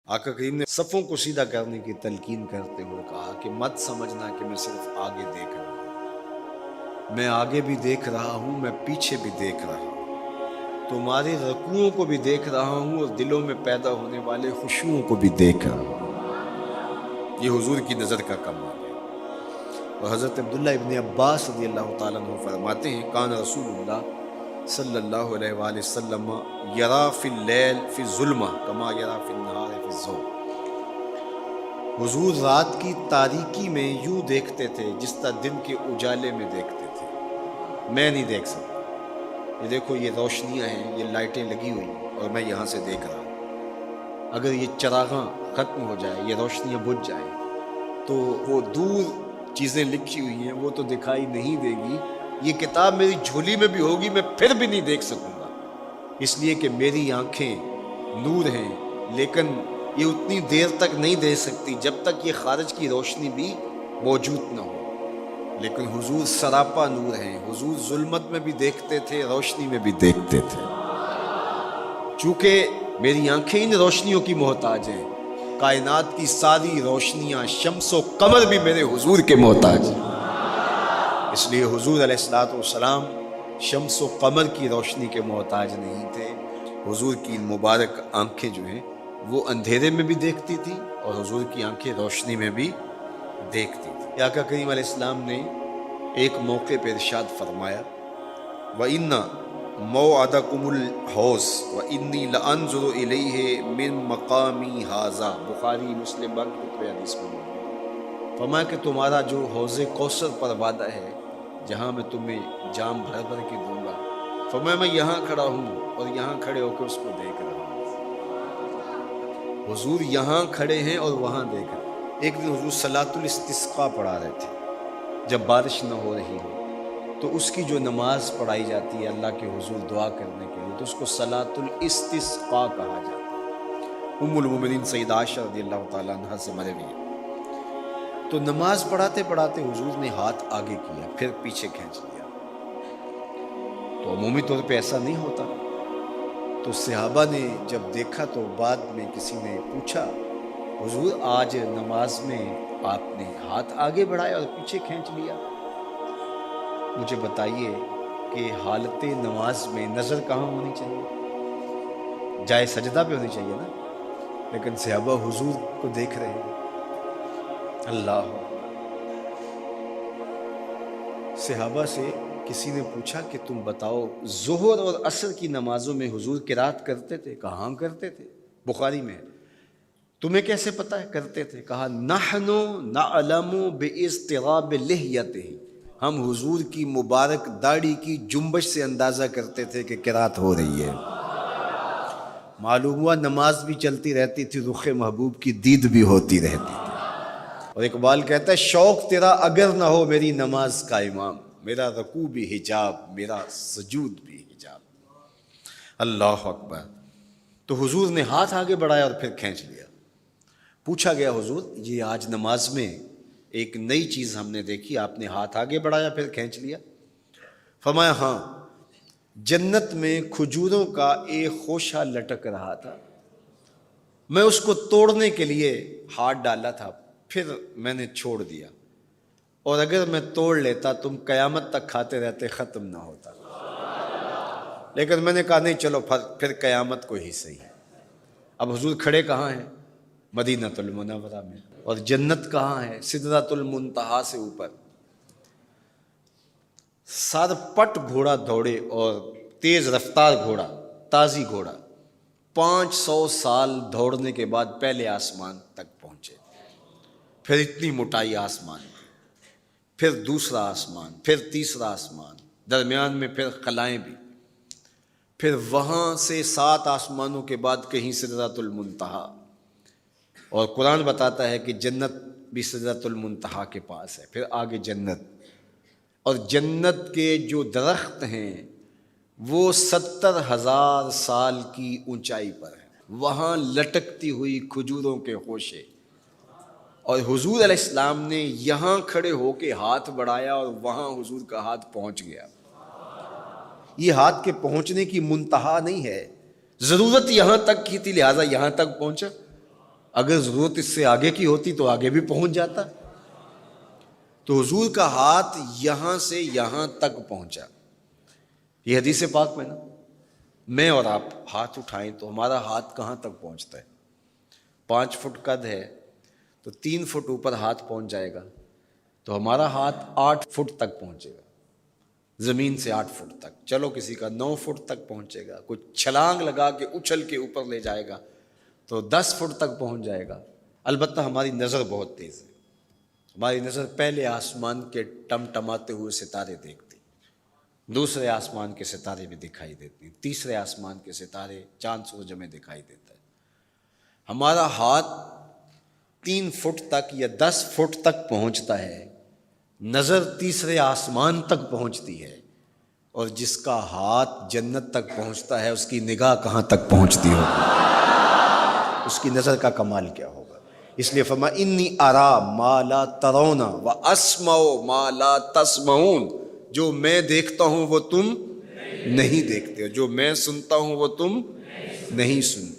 آقا کریم نے صفوں کو سیدھا کرنے کی تلقین کرتے ہوئے کہا کہ مت سمجھنا کہ میں صرف آگے دیکھ رہا ہوں، میں آگے بھی دیکھ رہا ہوں، میں پیچھے بھی دیکھ رہا ہوں، تمہارے رکوعوں کو بھی دیکھ رہا ہوں اور دلوں میں پیدا ہونے والے خشوعوں کو بھی دیکھ رہا ہوں۔ یہ حضور کی نظر کا کمال ہے۔ اور حضرت عبداللہ ابن عباس رضی اللہ تعالیٰ عنہ فرماتے ہیں کان رسول اللہ صلی اللہ علیہ وآلہ وسلم یرا فی اللیل فی الظلمہ کما یرا فی النہار فی الضوء۔ حضور رات کی تاریکی میں یوں دیکھتے تھے جس طرح دن کے اجالے میں دیکھتے تھے۔ میں نہیں دیکھ سکتا، یہ دیکھو یہ روشنیاں ہیں، یہ لائٹیں لگی ہوئی ہیں اور میں یہاں سے دیکھ رہا ہوں۔ اگر یہ چراغاں ختم ہو جائے، یہ روشنیاں بجھ جائیں تو وہ دور چیزیں لکھی ہوئی ہیں وہ تو دکھائی نہیں دے گی، یہ کتاب میری جھولی میں بھی ہوگی میں پھر بھی نہیں دیکھ سکوں گا، اس لیے کہ میری آنکھیں نور ہیں، لیکن یہ اتنی دیر تک نہیں دیکھ سکتی جب تک یہ خارج کی روشنی بھی موجود نہ ہو۔ لیکن حضور سراپا نور ہیں، حضور ظلمت میں بھی دیکھتے تھے، روشنی میں بھی دیکھتے تھے۔ چونکہ میری آنکھیں ان روشنیوں کی محتاج ہیں، کائنات کی ساری روشنیاں شمس و قمر بھی میرے حضور کے محتاج ہیں، اس لیے حضور علیہ الصلوۃ والسلام شمس و قمر کی روشنی کے محتاج نہیں تھے۔ حضور کی مبارک آنکھیں جو ہیں وہ اندھیرے میں بھی دیکھتی تھی اور حضور کی آنکھیں روشنی میں بھی دیکھتی تھی۔ آقا کریم علیہ السلام نے ایک موقع پہ ارشاد فرمایا وَإِنَّ مَوْعَدَكُمُ الْحَوْض وَإِنِّي لَأَنظُرُ إِلَيْهِ مِن مَقَامِي هَٰذَا، بخاری مسلم باقی کتب حدیث میں موجود ہے۔ فرمایا کہ تمہارا جو حوض کوثر پر وعدہ ہے جہاں میں تمہیں جام بھر بھر کے دوں گا، فرمایا میں یہاں کھڑا ہوں اور یہاں کھڑے ہو کے اس کو دیکھ رہا ہوں۔ حضور یہاں کھڑے ہیں اور وہاں دیکھ رہے ہیں۔ ایک دن حضور صلاۃ الاستسقاء پڑھا رہے تھے، جب بارش نہ ہو رہی ہو تو اس کی جو نماز پڑھائی جاتی ہے اللہ کے حضور دعا کرنے کے لیے تو اس کو صلاۃ الاستسقاء کہا جاتا ہے۔ ام المومنین سیدہ عائشہ رضی اللہ تعالیٰ عنہ سے مروی ہے۔ تو نماز پڑھاتے پڑھاتے حضور نے ہاتھ آگے کیا پھر پیچھے کھینچ لیا، تو عمومی طور پہ ایسا نہیں ہوتا۔ تو صحابہ نے جب دیکھا تو بعد میں کسی نے پوچھا حضور آج نماز میں آپ نے ہاتھ آگے بڑھایا اور پیچھے کھینچ لیا، مجھے بتائیے کہ حالت نماز میں نظر کہاں ہونی چاہیے؟ جائے سجدہ پہ ہونی چاہیے نا، لیکن صحابہ حضور کو دیکھ رہے ہیں۔ اللہ، صحابہ سے کسی نے پوچھا کہ تم بتاؤ ظہر اور عصر کی نمازوں میں حضور قرات کرتے تھے؟ کہاں کرتے تھے؟ بخاری میں۔ تمہیں کیسے پتا ہے کرتے تھے؟ کہا نحن نعلم باضطراب لحیتہ، ہم حضور کی مبارک داڑھی کی جنبش سے اندازہ کرتے تھے کہ قرات ہو رہی ہے۔ معلوم ہوا نماز بھی چلتی رہتی تھی، رخ محبوب کی دید بھی ہوتی رہتی تھی۔ اور اقبال کہتا ہے شوق تیرا اگر نہ ہو میری نماز کا امام، میرا رکوع بھی حجاب میرا سجود بھی حجاب۔ اللہ اکبر۔ تو حضور نے ہاتھ آگے بڑھایا اور پھر کھینچ لیا۔ پوچھا گیا حضور یہ آج نماز میں ایک نئی چیز ہم نے دیکھی، آپ نے ہاتھ آگے بڑھایا پھر کھینچ لیا؟ فرمایا ہاں، جنت میں کھجوروں کا ایک خوشہ لٹک رہا تھا، میں اس کو توڑنے کے لیے ہاتھ ڈالا تھا پھر میں نے چھوڑ دیا، اور اگر میں توڑ لیتا تم قیامت تک کھاتے رہتے ختم نہ ہوتا، لیکن میں نے کہا نہیں چلو پھر قیامت کو ہی صحیح۔ اب حضور کھڑے کہاں ہیں؟ مدینہ المنورہ میں، اور جنت کہاں ہے؟ سدرۃ المنتہا سے اوپر۔ سر پٹ گھوڑا دوڑے اور تیز رفتار گھوڑا، تازی گھوڑا، 500 سال دوڑنے کے بعد پہلے آسمان تک پہنچے، پھر اتنی موٹائی آسمان کی، پھر دوسرا آسمان، پھر تیسرا آسمان، درمیان میں پھر خلائیں بھی، پھر وہاں سے 7 آسمانوں کے بعد کہیں سدرۃ المنتہا، اور قرآن بتاتا ہے کہ جنت بھی سدرۃ المنتہا کے پاس ہے، پھر آگے جنت، اور جنت کے جو درخت ہیں وہ 70,000 سال کی اونچائی پر ہیں، وہاں لٹکتی ہوئی کھجوروں کے خوشے، اور حضور علیہ السلام نے یہاں کھڑے ہو کے ہاتھ بڑھایا اور وہاں حضور کا ہاتھ پہنچ گیا۔ یہ ہاتھ کے پہنچنے کی منتہا نہیں ہے، ضرورت یہاں تک کی تھی لہٰذا یہاں تک پہنچا، اگر ضرورت اس سے آگے کی ہوتی تو آگے بھی پہنچ جاتا. تو حضور کا ہاتھ یہاں سے یہاں تک پہنچا. یہ حدیث پاک میں نا، میں اور آپ ہاتھ اٹھائیں تو ہمارا ہاتھ کہاں تک پہنچتا ہے؟ 5 فٹ قد ہے تو 3 فٹ اوپر ہاتھ پہنچ جائے گا، تو ہمارا ہاتھ 8 فٹ تک پہنچے گا، زمین سے 8 فٹ تک. چلو کسی کا 9 فٹ تک پہنچے گا، کوئی چھلانگ لگا کے اچھل کے اوپر لے جائے گا تو 10 فٹ تک پہنچ جائے گا. البتہ ہماری نظر بہت تیز ہے. ہماری نظر پہلے آسمان کے ٹمٹماتے ہوئے ستارے دیکھتی، دوسرے آسمان کے ستارے بھی دکھائی دیتی، تیسرے آسمان کے ستارے، چاند سورج میں دکھائی دیتا ہے. ہمارا ہاتھ 3 فٹ تک یا 10 فٹ تک پہنچتا ہے، نظر تیسرے آسمان تک پہنچتی ہے. اور جس کا ہاتھ جنت تک پہنچتا ہے اس کی نگاہ کہاں تک پہنچتی ہوگی، اس کی نظر کا کمال کیا ہوگا. اس لیے فرمایا انی ارا ما لا ترون واسمع ما لا تسمعون. جو میں دیکھتا ہوں وہ تم نہیں دیکھتے، جو میں سنتا ہوں وہ تم نہیں سنتے.